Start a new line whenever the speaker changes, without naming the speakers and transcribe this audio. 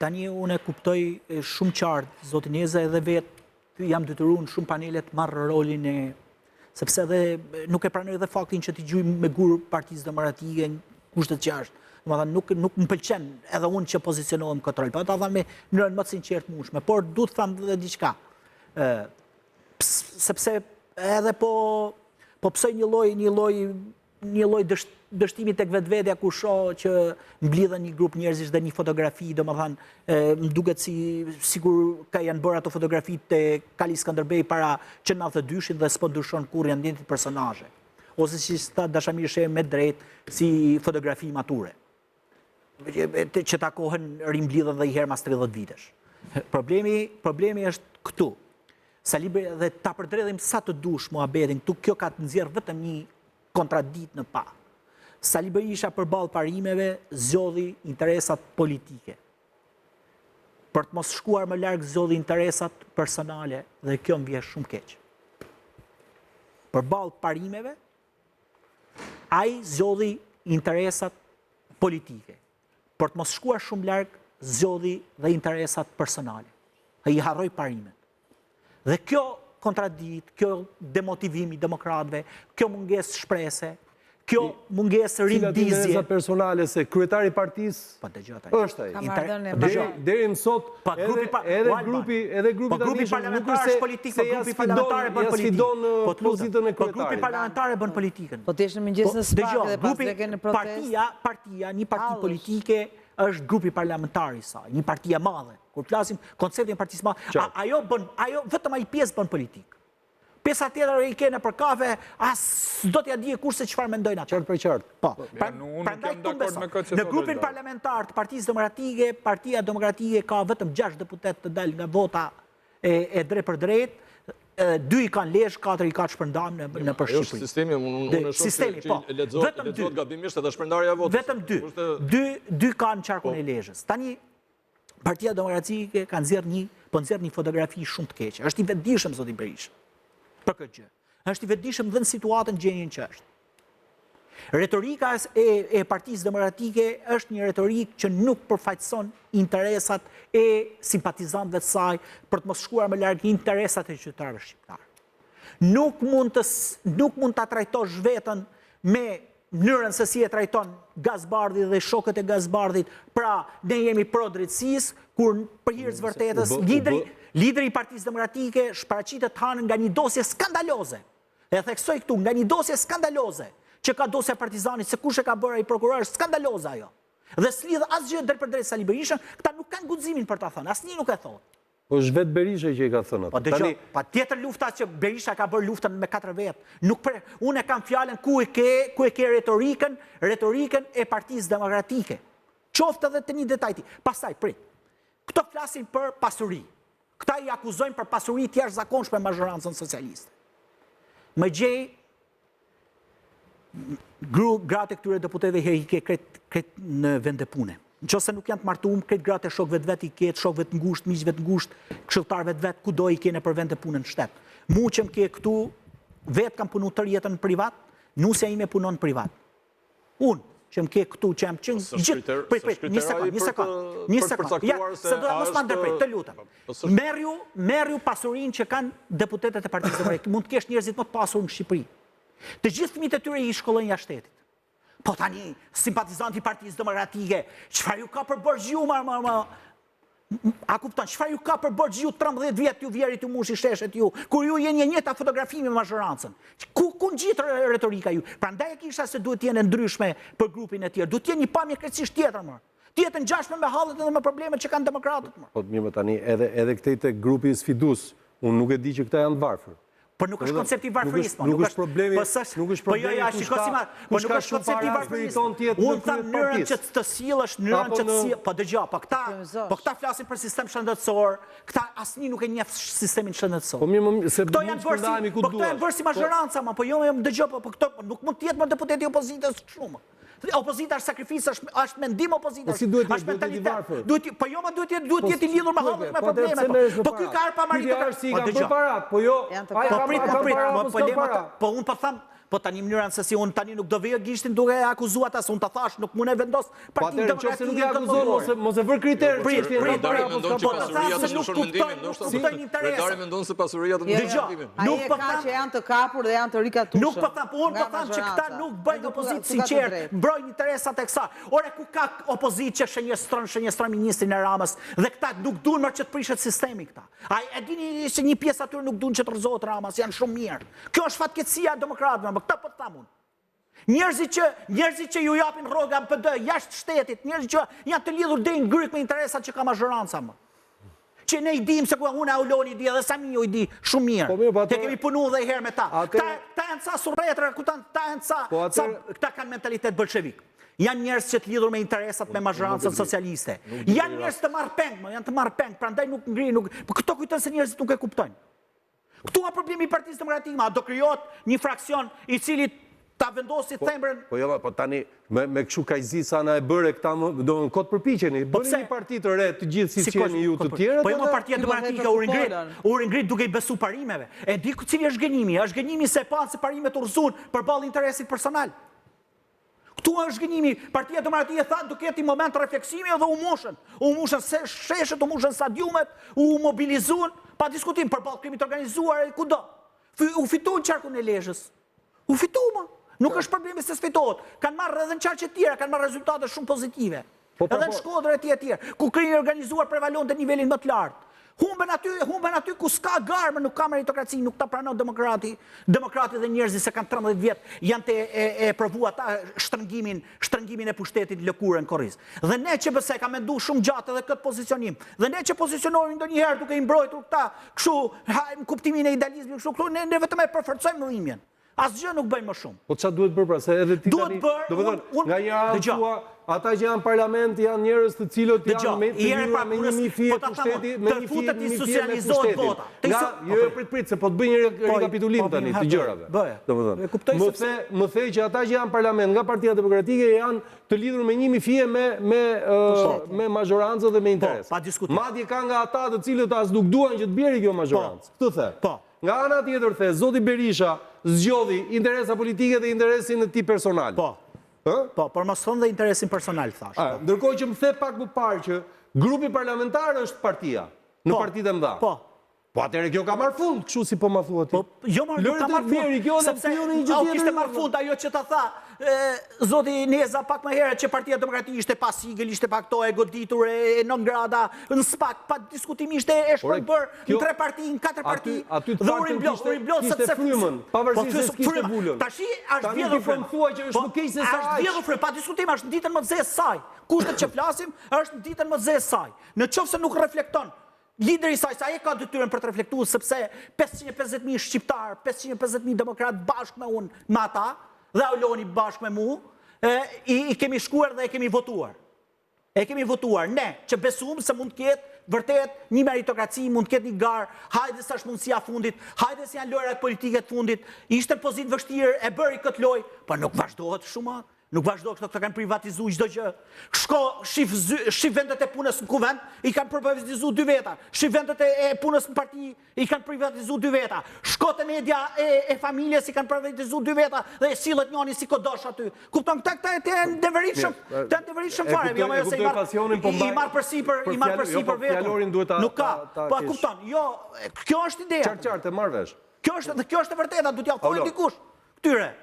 Tani unë e kuptoj shumë qartë, zotin Eza, edhe vetë jam detyruar në shumë panelet marrë rolin e, sepse edhe nuk e pranoj edhe faktin që t'i gjujmë me gur Partisë Demokratike në kushtet që është. Domethënë nuk më pëlqen edhe unë që pozicionohem këtë rol, po ta them me mënyrën më të sinqertë mundshme, por duhet të them edhe diçka. Sepse edhe po psoj një lloj dështimi tek vetvetja ku shoh që mblidhen një grup njerëzish dhe një fotografi, domethënë më duket sikur janë bërë ato fotografi te Kali Skënderbej para që 92-shit dhe s'po ndryshon kurrë ambientit personazhe. Ose si sta Dashamir Shehe me drejt si fotografi mature. Që takohen rimblidhen dhe i herë mas 30 vitesh. Problemi është këtu. Sali dhe ta përdredhim sa të dush muhabetin, këtu kjo ka të nxjerrë vetëm një kontradikt në pa. Sali Berisha përballë parimeve zgjodhi interesat politike. Për të mos shkuar më larg zgjodhi interesat personale dhe kjo më vjen shumë keq. Përballë parimeve ai zgjodhi interesat politike. Për të mos shkuar shumë larg zgjodhi dhe interesat personale. Ai i harroi parimet. Dhe kjo kontradikt, kjo demotivim i demokratëve, kjo mungesë shprese, kjo mungesë rindizje.
Cilat interesa personale se kryetari i partisë është ai. Deri më sot edhe grupi
parlamentar politik, po grupi parlamentare bën politikën. Po grupi parlamentare bën politikën.
Po t'jesh në mëngjes në SPAK dhe pas dhe në protestë.
Një parti politike është grupi parlamentar i saj, një parti e madhe. Kur flasim konceptin e partisë madhe, ajo vetëm ai pjesë bën politikë. Pjesa tjetër i kene për kafe, as do t'ja dije kurse çfarë mendojnë ata.
Qartë për qartë.
Po. Prandaj në grupin parlamentar të Partisë Demokratike, Partia Demokratike ka vetëm 6 deputet të dalë nga vota e drejt për drejt. 2 i kanë Lezhë, 4 i ka shpërndarë në për Shqipëri.
Sistemi, unë shumë që i lexohet gabimisht edhe shpërndarja e votës.
Vetëm 2. 2 kanë qarkun e Lezhës. Tani Partia Demokratike ka nxjerrë një fotografi shumë të keqe. Është i vetëdijshëm zoti Berisha për këtë gjë. Është i vetëdijshëm dhe në situatën gjendjen që është. Retorika e Partisë Demokratike është një retorikë që nuk përfaqëson interesat e simpatizantëve të saj për të mos shkuar më larg interesat e qytetarëve shqiptar. Nuk mund ta trajtosh veten me mënyrën se si e trajton Gazbardhi dhe shokët e Gazbardhit, pra ne jemi pro drejtësisë, kur për hir të vërtetës lideri i Partisë Demokratike shparaqitet hanën nga një dosje skandaloze. E theksoj këtu, nga një dosje skandaloze që ka dosja Partizanit, se kush e ka bërë ai prokuror, skandaloze ajo. Dhe s'lidh asgjë drejt për drejt Sali Berishën, këta nuk kanë guximin për ta thënë, asnjë nuk e thotë.
Po është vetë Berisha që i ka thënë atë.
Po dëgjoj, patjetër lufta që Berisha ka bërë luftën me 4 vetë. Unë e kam fjalën ku e ke retorikën e Partisë Demokratike. Qoftë edhe të një detajti. Pastaj prit. Këto flasin për pasuri. Këta i akuzojnë për pasuri të jashtëzakonshme mazhorancën socialiste. Më gjej gratë e këtyre deputetëve i ke kret në vend e pune. Nëse nuk janë të martuar, këtë gratë e shokëve të vet i ketë, shokëve të ngushtë, miqve të ngushtë, këshilltarëve të vet, kudo i kene për vend e punën në shtet. Mu që më ke këtu, vetë kam punu tërë jetën privat, nusja ime punon privat. Unë që më ke këtu, që jam qenë gjithë, një sekund, ja, se do mos ma ndërprej, të lutem. Merju pasurin që kanë deputetet e Partisë Demokratike, mund të kesh njerëzit më të pasur në Shqipëri. Të gjithë fëmijët e tyre i shkollojnë jashtë shtetit. Po tani, simpatizanti i Partisë Demokratike, çfarë ju ka për borxhu, a kupton, çfarë ju ka për borxhu 13 vjet ju vjerit ju mushi sheshet ju, kur ju jeni një njëjta fotografi me mazhorancën. Ku ngjit retorika ju? Prandaj e kisha se duhet të jenë ndryshme për grupin e tjerë. Duhet të jenë një pamje krejtësisht tjetër më. Të jetë ngjashme me hallet edhe me problemet që kanë demokratët më.
Po mirë tani, edhe këtej tek grupi sfidues, unë nuk e di që këta janë të varfër.
Por nuk është koncepti i varfërisë.
Nuk është problemi.
Po jo, ja, shiko si marr. Po nuk është koncepti i varfërisë. Unë tham mënyrën që të sillesh, mënyrën që të sill. Po dëgjoj, po këta flasin për sistem shëndetësor, këta asnjë nuk e njeh sistemin shëndetësor.
Po mirë, se
këto janë bërë ku duhet. Po këto janë bërë si mazhoranca, po jo, dëgjoj, po këto nuk mund të jetë më deputeti i opozitës shumë. Opozita është sakrificë, është mendim opozitës.
Si duhet të jetë i varfër?
Po jo, më duhet jetë i lidhur me hallet me problemet. Po ky ka arpa marrë të
si ka bërë parat, po jo.
Po unë Po tani mënyrën se si unë tani nuk do vijë gishtin duke e akuzuar ata, se unë ta thash nuk mund e vendos Partinë Demokratike.
Nuk e akuzon, mos e vër kriter.
Redari mendon që pasuria të ndryshon mendimin, Redari mendon se pasuria të ndryshon mendimin.
Nuk po tham që janë të kapur dhe janë të rikatushëm.
Nuk po tham, po unë po tham që këta nuk bëjnë opozitë sinqert, mbrojnë interesat e kësaj. Ore ku ka opozitë që shënjestron ministrin e Ramës dhe këta nuk duan më që të prishet sistemi këta. Ai e dini se një pjesë aty nuk duan që të rrezohet Ramas, janë shumë mirë. Kjo është fatkeqësia e demokratëve, këtë po tham unë. Njerëzit që ju japin rroga në PD jashtë shtetit, njerëzit që janë të lidhur deri në gryk me interesat që ka mazhoranca më. Që ne i dim se ku unë Auloni i di edhe Samiu i di shumë mirë. Te kemi punuar dhe herë me ta. Ta janë ca surretra, ta janë ca këta kanë mentalitet bolshevik. Janë njerëz që të lidhur me interesat me mazhorancën socialiste. Janë njerëz të marrpeng, janë të marrpeng, prandaj nuk ngrihen, po këto kujton se njerëzit nuk e kuptojnë. Këtu ka problemi i Partisë Demokratike, do krijohet një fraksion i cili ta vendosi thembrën.
Po jo, po tani me kështu kajzi sa na e bëre këta do në kot përpiqeni. Bëni një parti të re të gjithë siç jeni ju të tjerët.
Po jo, Partia Demokratike u ringrit duke i besu parimeve. E di cili është gënjimi? Është gënjimi se pa se parimet urrëzon përballë interesit personal. Këtu është gënjimi. Partia Demokratike tha do ketë një moment refleksimi dhe u mushën. U mushën sheshet, u mushën stadiumet, u mobilizuan pa diskutim përballë krimit të organizuar kudo. U fituan qarkun e Lezhës. U fituan. Nuk është problemi se s'fitohet. Kanë marrë edhe në qarqe tjera, kanë marrë rezultate shumë pozitive. Edhe në Shkodër e tjera, ku krimi organizuar prevalon të nivelin më të lartë. Humben aty ku s'ka garë, nuk ka meritokraci, nuk ta pranon demokrati dhe njerëzit se kanë 13 vjetë janë të e provu ata shtrëngimin e pushtetit lëkurën korriz. Dhe ne që bëse ka mendu shumë gjatë edhe këtë pozicionim, dhe ne që pozicionojnë ndonjëherë duke i mbrojtur këta, kështu, në kuptimin e idealizmit, kështu, ne vetëm e përforcojmë mëdhimin. Asgjë nuk bëjmë më shumë.
Po çfarë duhet bërë pra? Se edhe ti tani, do të thonë, nga një anë thua, ata që janë parlament janë njerëz të cilët janë me një fije pushteti, me një fije me pushtetin. Nga jo prit se po të bëj një rekapitulim tani të gjërave. Do të thonë, më thej që ata që janë parlament nga Partia Demokratike janë të lidhur me një fije me mazhorancë dhe me interes. Madje ka nga ata të cilët as nuk duan që të bjerë kjo mazhorancë. Këtë the. Nga ana tjetër the, zoti Berisha zgjodhi interesa politike dhe interesin e tij personal.
Po, por mos thon dhe interesin personal, thash.
Ndërkohë që më the pak më parë që grupi parlamentar është partia në partitë e mëdha. Po atëherë kjo ka marrë fund, kështu si po ma thua ti.
Jo, ka marrë fund. Sepse kishte marrë fund ajo që ta tha zoti Neza pak më herët që Partia Demokratike ishte pa sigël, ishte pa këto e goditur e non grada, në spak, pa diskutim ishte e shpërbër në 3 parti, në 4 parti.
Dhe u rimblot sepse frymën, pavarësisht se kishte bulën.
Tashi është vjedhur frymën.
Thua që është më keq se sa
është vjedhur frymën, pa diskutim është në ditën më të zezë saj. Kushtet që flasim është në ditën më të zezë saj. Në qoftë se nuk reflekton lideri i saj, sa e ka detyrën për të reflektuar sepse 550.000 shqiptar, 550.000 demokrat bashkë me unë, me ata, dhe Auloni bashkë me mu, i kemi shkuar dhe e kemi votuar. E kemi votuar, ne, që besum se mund të ketë vërtet një meritokraci, mund të ketë një garë, hajde sa është mundësia fundit, hajde se janë lojrat politike të fundit, ishte pozitë vështirë, e bëri këtë lojë, por nuk vazhdohet shumë. Nuk vazhdo këto kanë privatizu çdo gjë. Shko, shif vendet e punës në kuvend, i kanë privatizu 2 veta. Shif vendet e punës në parti, i kanë privatizu 2 veta. Shko te media e familjes, i kanë privatizu 2 veta dhe sillet njëri si kodosh aty. Kupton këta e ndeveritshëm, fare. Jo më se i marr përsipër vetëm. Nuk ka. Po kupton, jo, kjo është ideja.
Qartë, marr vesh.
Kjo është e vërteta, duhet t'ia thojë dikush. Këtyre.